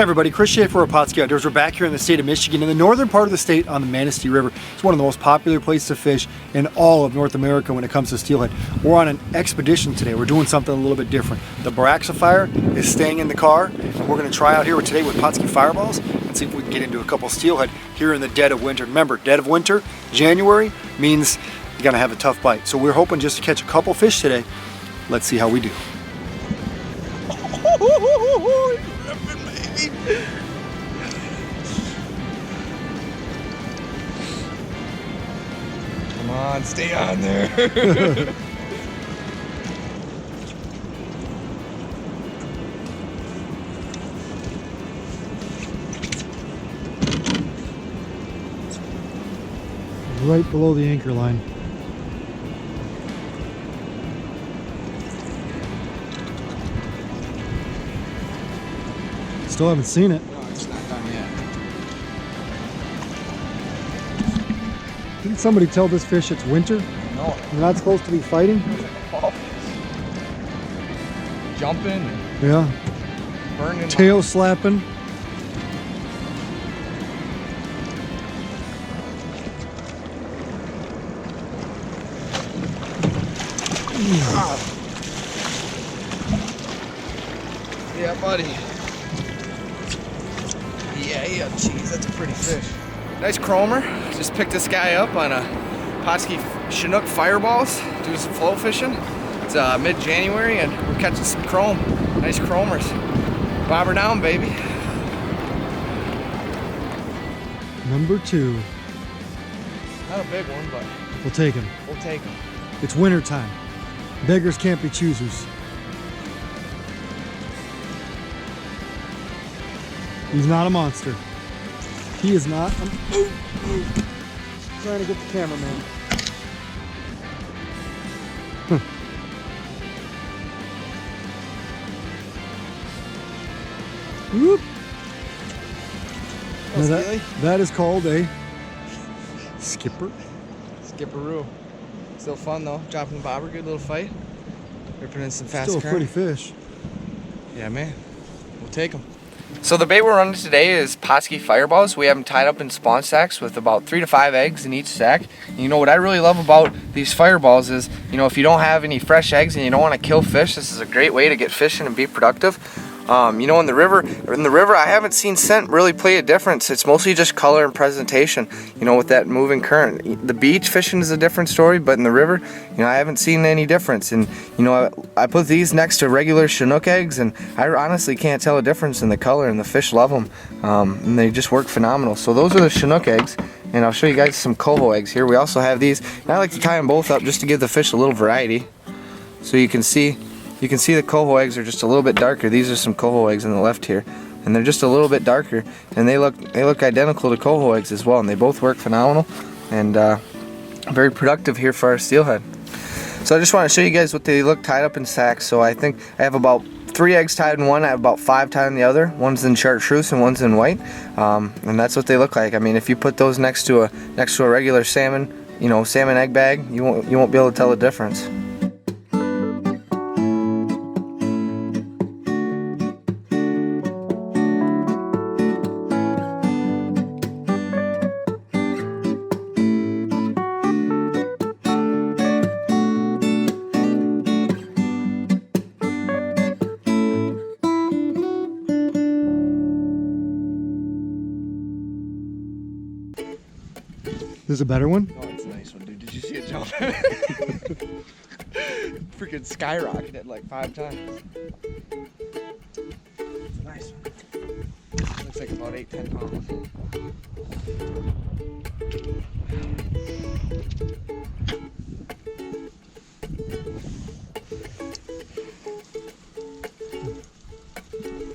Hey everybody, Chris Schaefer of Pautzke Outdoors. We're back here in the state of Michigan, in the northern part of the state on the Manistee River. It's one of the most popular places to fish in all of North America when it comes to steelhead. We're on an expedition today. We're doing something a little bit different. The fire is staying in the car, and we're going to try out here today with Pautzke fireballs and see if we can get into a couple steelhead here in the dead of winter. Remember, dead of winter, January, means you're going to have a tough bite. So we're hoping just to catch a couple fish today. Let's see how we do. Come on, stay on there. Right below the anchor line. Still haven't seen it. No, it's not done yet. Didn't somebody tell this fish it's winter? No. They're not supposed to be fighting? It's like a ball fish. Jumping. Yeah. Burning. Tail slapping. Yeah, buddy. Yeah, jeez, that's a pretty fish. Nice chromer. Just picked this guy up on a Pautzke Chinook fireballs, doing some flow fishing. It's mid-January and we're catching some chrome. Nice chromers. Bobber down, baby. Number 2. Not a big one, but We'll take him. we'll take him. It's winter time. Beggars can't be choosers. He's not a monster. He is not. Trying to get the cameraman. Whoop. Oh, Now Steely? that is called a skipper. Skipperoo. Still fun though. Dropping the bobber, good little fight. Ripping in some fast Still a current. pretty fish. Yeah, man. We'll take them. So the bait we're running today is Pautzke fireballs. We have them tied up in spawn sacks with about 3 to 5 eggs in each sack. And you know what I really love about these fireballs is, you know, if you don't have any fresh eggs and you don't want to kill fish, this is a great way to get fishing and be productive. You know, in the river, I haven't seen scent really play a difference. It's mostly just color and presentation, you know, with that moving current. The beach fishing is a different story, but in the river, you know, I haven't seen any difference. And, you know, I put these next to regular Chinook eggs, and I honestly can't tell a difference in the color, and the fish love them. And they just work phenomenal. So those are the Chinook eggs, and I'll show you guys some coho eggs here. We also have these, and I like to tie them both up just to give the fish a little variety. So you can see the coho eggs are just a little bit darker. These are some coho eggs on the left here, and they're just a little bit darker, and they look identical to coho eggs as well, and they both work phenomenal and very productive here for our steelhead. So I just want to show you guys what they look tied up in sacks. So I think I have about 3 eggs tied in one. I have about 5 tied in the other. One's in chartreuse and one's in white, and that's what they look like. I mean, if you put those next to a regular salmon, you know, salmon egg bag, you won't be able to tell the difference. This is a better one? Oh, it's a nice one, dude. Did you see it jump? Freaking skyrocketed like 5 times. It's a nice one. Looks like about 8-10 pounds.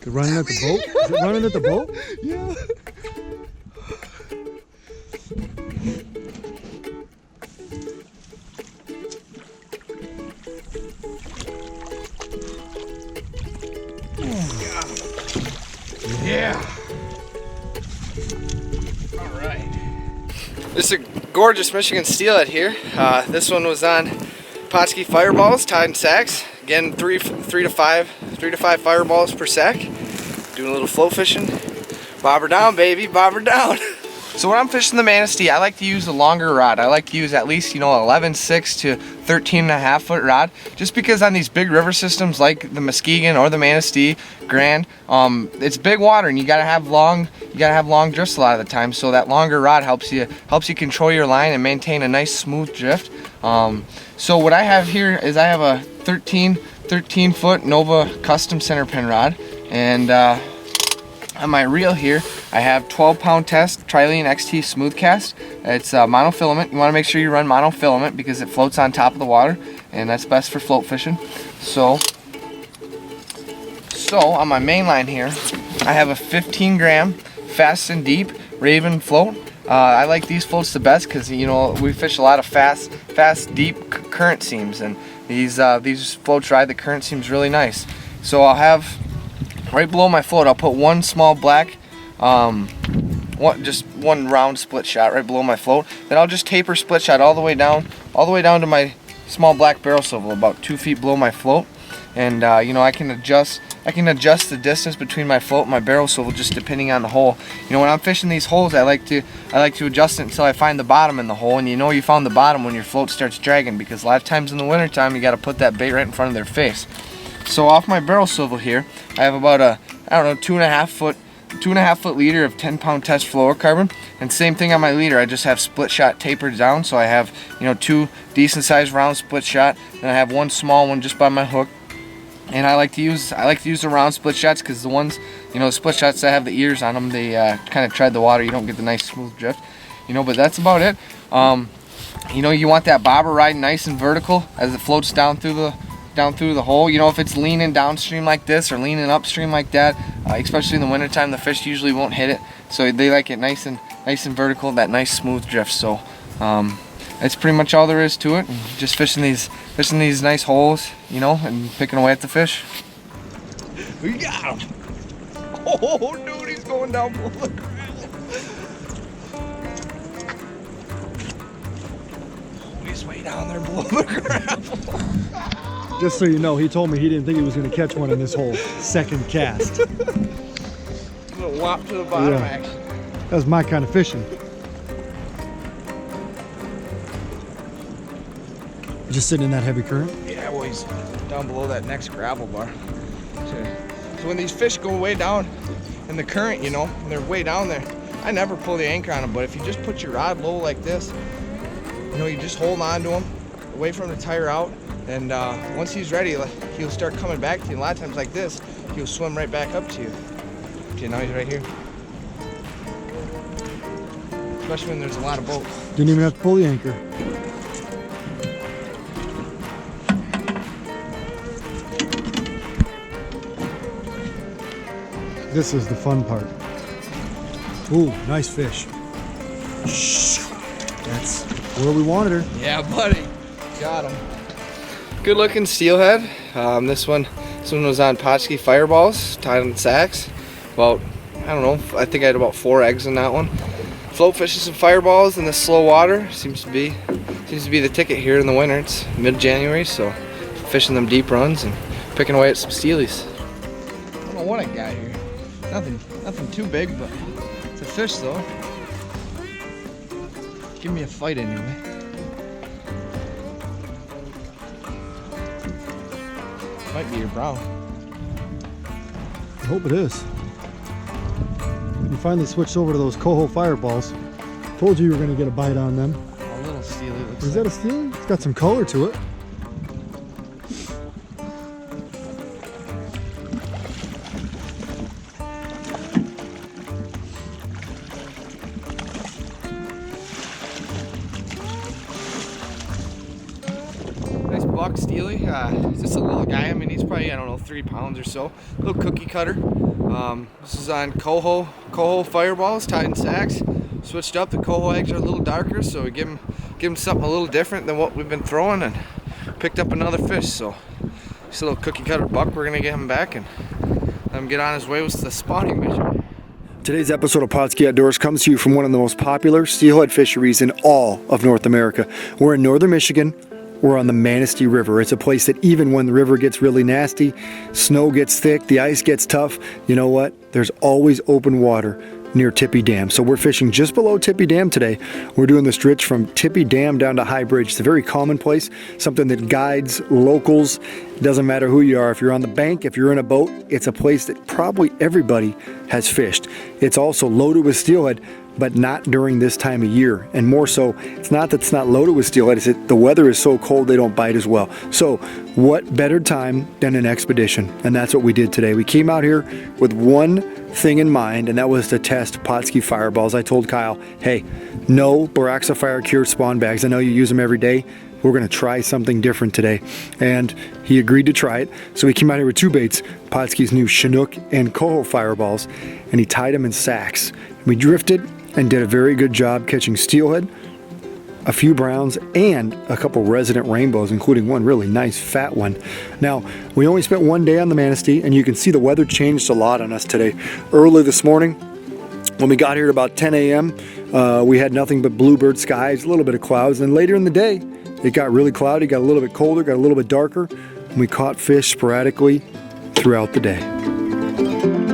Good running at the boat? Is it running at the boat? Yeah. Yeah. All right. This is a gorgeous Michigan steelhead here. This one was on Pautzke fireballs tied in sacks. Again, three to five fireballs per sack. Doing a little float fishing. Bobber down, baby, bobber down. So when I'm fishing the Manistee, I like to use a longer rod. I like to use at least, 11.6 to 13.5 foot rod, just because on these big river systems like the Muskegon or the Manistee, Grand, it's big water and you gotta have long drifts a lot of the time. So that longer rod helps you control your line and maintain a nice smooth drift. So what I have here is I have a 13 foot Nova custom center pin rod, and on my reel here, I have 12-pound test Trilene XT smooth cast. It's monofilament. You want to make sure you run monofilament because it floats on top of the water, and that's best for float fishing. So on my main line here, I have a 15-gram fast and deep Raven float. I like these floats the best because we fish a lot of fast, deep current seams, and these floats ride the current seams really nice. So I'll have right below my float, I'll put one small black, just one round split shot right below my float. Then I'll just taper split shot all the way down to my small black barrel swivel, about 2 feet below my float. And I can adjust the distance between my float and my barrel swivel just depending on the hole. When I'm fishing these holes, I like to adjust it until I find the bottom in the hole, and you found the bottom when your float starts dragging, because a lot of times in the winter time you got to put that bait right in front of their face. So off my barrel swivel here, I have about a 2.5 foot leader of 10-pound test fluorocarbon, and same thing on my leader. I just have split shot tapered down, so I have 2 decent sized round split shot, and I have one small one just by my hook. And I like to use the round split shots because the ones, split shots that have the ears on them, they kind of tread the water. You don't get the nice smooth drift, but that's about it. You want that bobber riding nice and vertical as it floats down through the hole. If it's leaning downstream like this or leaning upstream like that, especially in the wintertime, the fish usually won't hit it. So they like it nice and vertical, that nice smooth drift. So that's pretty much all there is to it. Just fishing these nice holes, and picking away at the fish. We got him! Oh, dude, he's going down below the gravel. He's way down there below the gravel. Just so you know, he told me he didn't think he was going to catch one in this whole second cast. A little whop to the bottom, actually. That was my kind of fishing. Just sitting in that heavy current? Yeah, well, he's down below that next gravel bar. So when these fish go way down in the current, and they're way down there, I never pull the anchor on them, but if you just put your rod low like this, you just hold on to him, away from the tire out, and once he's ready, he'll start coming back to you. And a lot of times like this, he'll swim right back up to you. Okay, now he's right here. Especially when there's a lot of boats. Didn't even have to pull the anchor. This is the fun part. Ooh, nice fish. That's where we wanted her. Yeah, buddy. Got him. Good looking steelhead. This one was on Pautzke Fireballs, tied on sacks. About, I think I had about 4 eggs in that one. Float fishing some fireballs in the slow water seems to be the ticket here in the winter. It's mid-January, so fishing them deep runs and picking away at some steelies. I don't know what I got here. Nothing too big, but it's a fish though. Give me a fight anyway. Might be your brown. I hope it is. You finally switched over to those coho fireballs. Told you were going to get a bite on them. A little steely looks like. Is that a steely? It's got some color to it. Buck steely. It's just a little guy. He's probably 3 pounds or so. Little cookie cutter. This is on coho fireballs, tied in sacks. Switched up. The coho eggs are a little darker, so we give him something a little different than what we've been throwing, and picked up another fish. So just a little cookie cutter buck. We're gonna get him back and let him get on his way with the spawning mission. Today's episode of Pautzke Outdoors comes to you from one of the most popular steelhead fisheries in all of North America. We're in northern Michigan. we're on the Manistee River. It's a place that even when the river gets really nasty, snow gets thick, the ice gets tough, you know what? There's always open water near Tippy Dam. So we're fishing just below Tippy Dam today. We're doing the stretch from Tippy Dam down to High Bridge. It's a very common place, something that guides locals. It doesn't matter who you are. If you're on the bank, if you're in a boat, it's a place that probably everybody has fished. It's also loaded with steelhead, but not during this time of year. And more so, it's not that it's not loaded with steelhead, it's that the weather is so cold they don't bite as well. So what better time than an expedition? And that's what we did today. We came out here with one thing in mind, and that was to test Pautzke fireballs. I told Kyle, hey, no Boraxifire cured spawn bags. I know you use them every day. We're gonna try something different today. And he agreed to try it. So he came out here with two baits, Pautzke's new Chinook and Coho fireballs, and he tied them in sacks. We drifted and did a very good job catching steelhead, a few browns, and a couple resident rainbows, including one really nice fat one. Now, we only spent one day on the Manistee, and you can see the weather changed a lot on us today. Early this morning, when we got here at about 10 a.m., we had nothing but bluebird skies, a little bit of clouds, and later in the day, it got really cloudy, got a little bit colder, got a little bit darker, and we caught fish sporadically throughout the day.